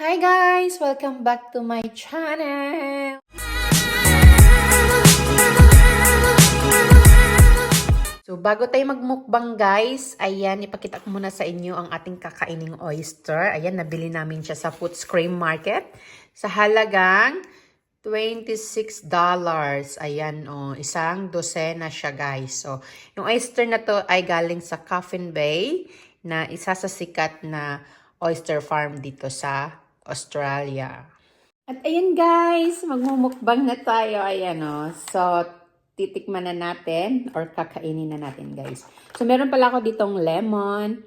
Hi guys! Welcome back to my channel! So, bago tayo magmukbang guys, ayan, ipakita ko muna sa inyo ang ating kakaining oyster. Ayan, nabili namin siya sa Foods Cream Market sa halagang $26. Ayan, oh, isang dosena siya guys. So, yung oyster na to ay galing sa Coffin Bay na isa sa sikat na oyster farm dito sa Australia. At ayan guys, magmumukbang na tayo. Ayan o. So, titikman na natin or kakainin na natin guys. So, meron pala ako ditong lemon.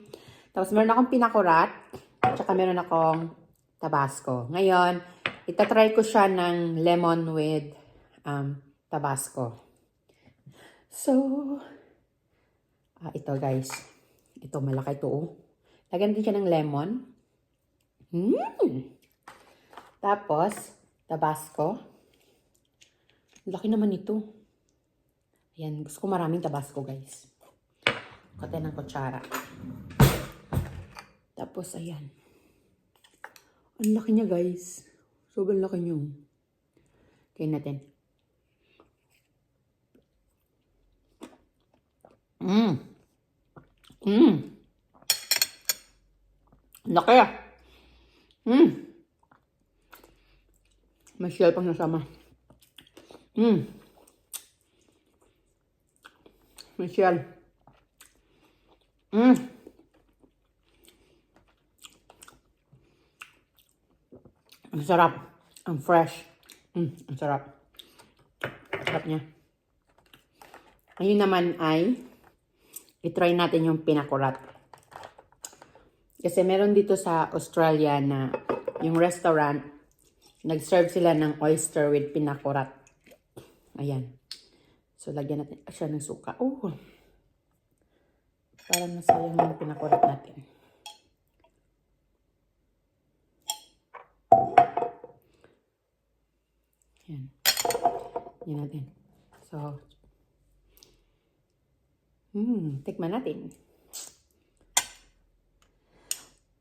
Tapos, meron akong pinakurat. Tsaka meron akong tabasco. Ngayon, itatry ko siya ng lemon with tabasco. So, ito guys. Ito, malaki ito oh. Lagyan din siya ng lemon. Tapos, tabasco. Laki naman ito. Ayan, gusto ko maraming tabasco, guys. Katay ng kutsara. Tapos, ayan. Ang laki niya, guys. Sobrang laki niyo. Kain natin. Laki ah. May shell pang nasama. May shell. Ang sarap. Ang fresh. Ang sarap. Sarap niya. Ngayon naman ay itry natin yung pinakurat. Kasi meron dito sa Australia na yung restaurant, nag-serve sila ng oyster with pinakurat. Ayan. So, lagyan natin siya ng suka. Oh! Parang nasayang yung pinakurat natin. Ayan. Yan natin. So, tikman natin.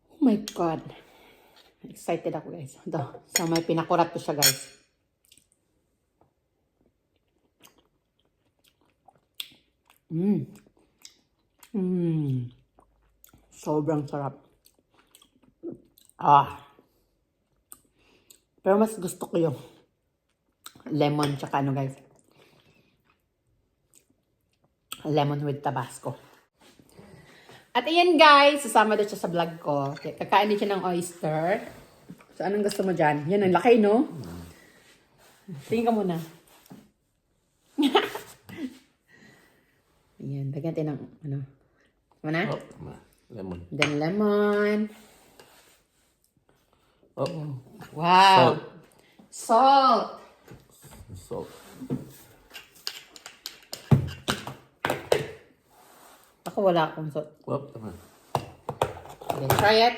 Oh my God! Excited ako guys. Ito. So, may pinakurat ko siya guys. Sobrang sarap. Pero mas gusto ko yung lemon tsaka ano guys. Lemon with tabasco. At ayan guys, sasama doon siya sa vlog ko. Kakain din siya ng oyster. So, anong gusto mo dyan? Yan, ang laki, no? Tingin ka muna. Ayan, lagyan natin ng, ano? Mana? Oh, lemon. Then lemon. Oh. Wow. Salt. Salt. Ako wala akong salt. Oh, tama. Okay, try it.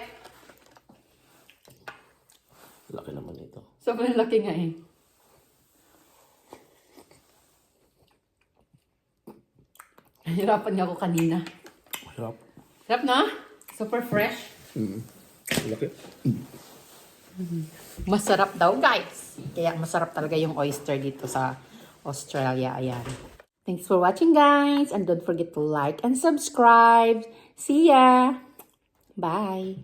Laki naman ito. Sobrang laki nga eh. Nahirapan nga ako kanina. Sarap. Sarap na? Super fresh. Laki. Masarap daw guys. Kaya masarap talaga yung oyster dito sa Australia. Ayan. Thanks for watching guys. And don't forget to like and subscribe. See ya. Bye.